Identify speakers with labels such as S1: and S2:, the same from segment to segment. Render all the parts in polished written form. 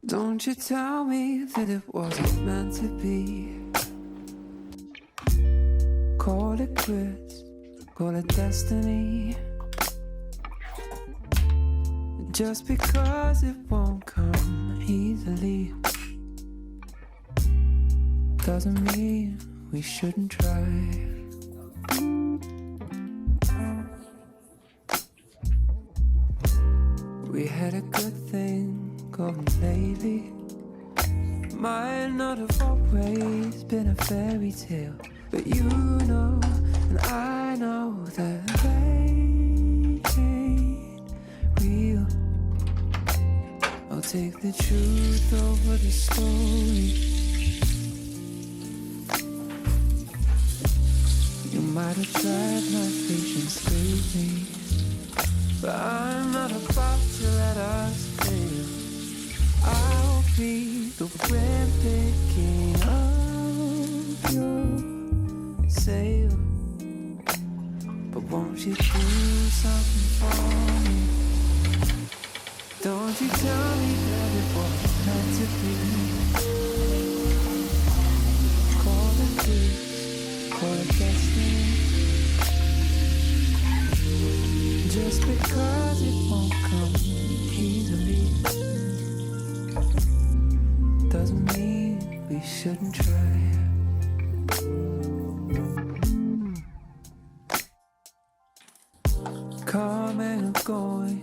S1: Don't you tell me that it wasn't meant to be. Call it quits, call it destiny. Just because it won't come easily doesn't mean we shouldn't try. We had a good thing going lately. Might not have always been a fairy tale, but you know and I know that they ain't real. I'll take the truth over the story. You might have tried my patience lately, but I'm not about to let us fail. I'll be the wind picking up your sail. But won't you do something for me? Don't you tell me that it wasn't meant to be. Call it peace, call it destiny. Just because it won't come easily doesn't mean we shouldn't try. Coming and going,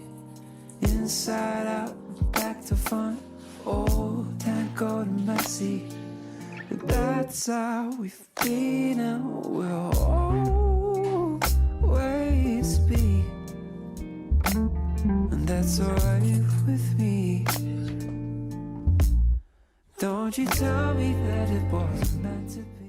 S1: inside out, back to front, old tango and messy. That's how we've been and we'll always be. And that's alright with me. Don't you tell me that it wasn't meant to be.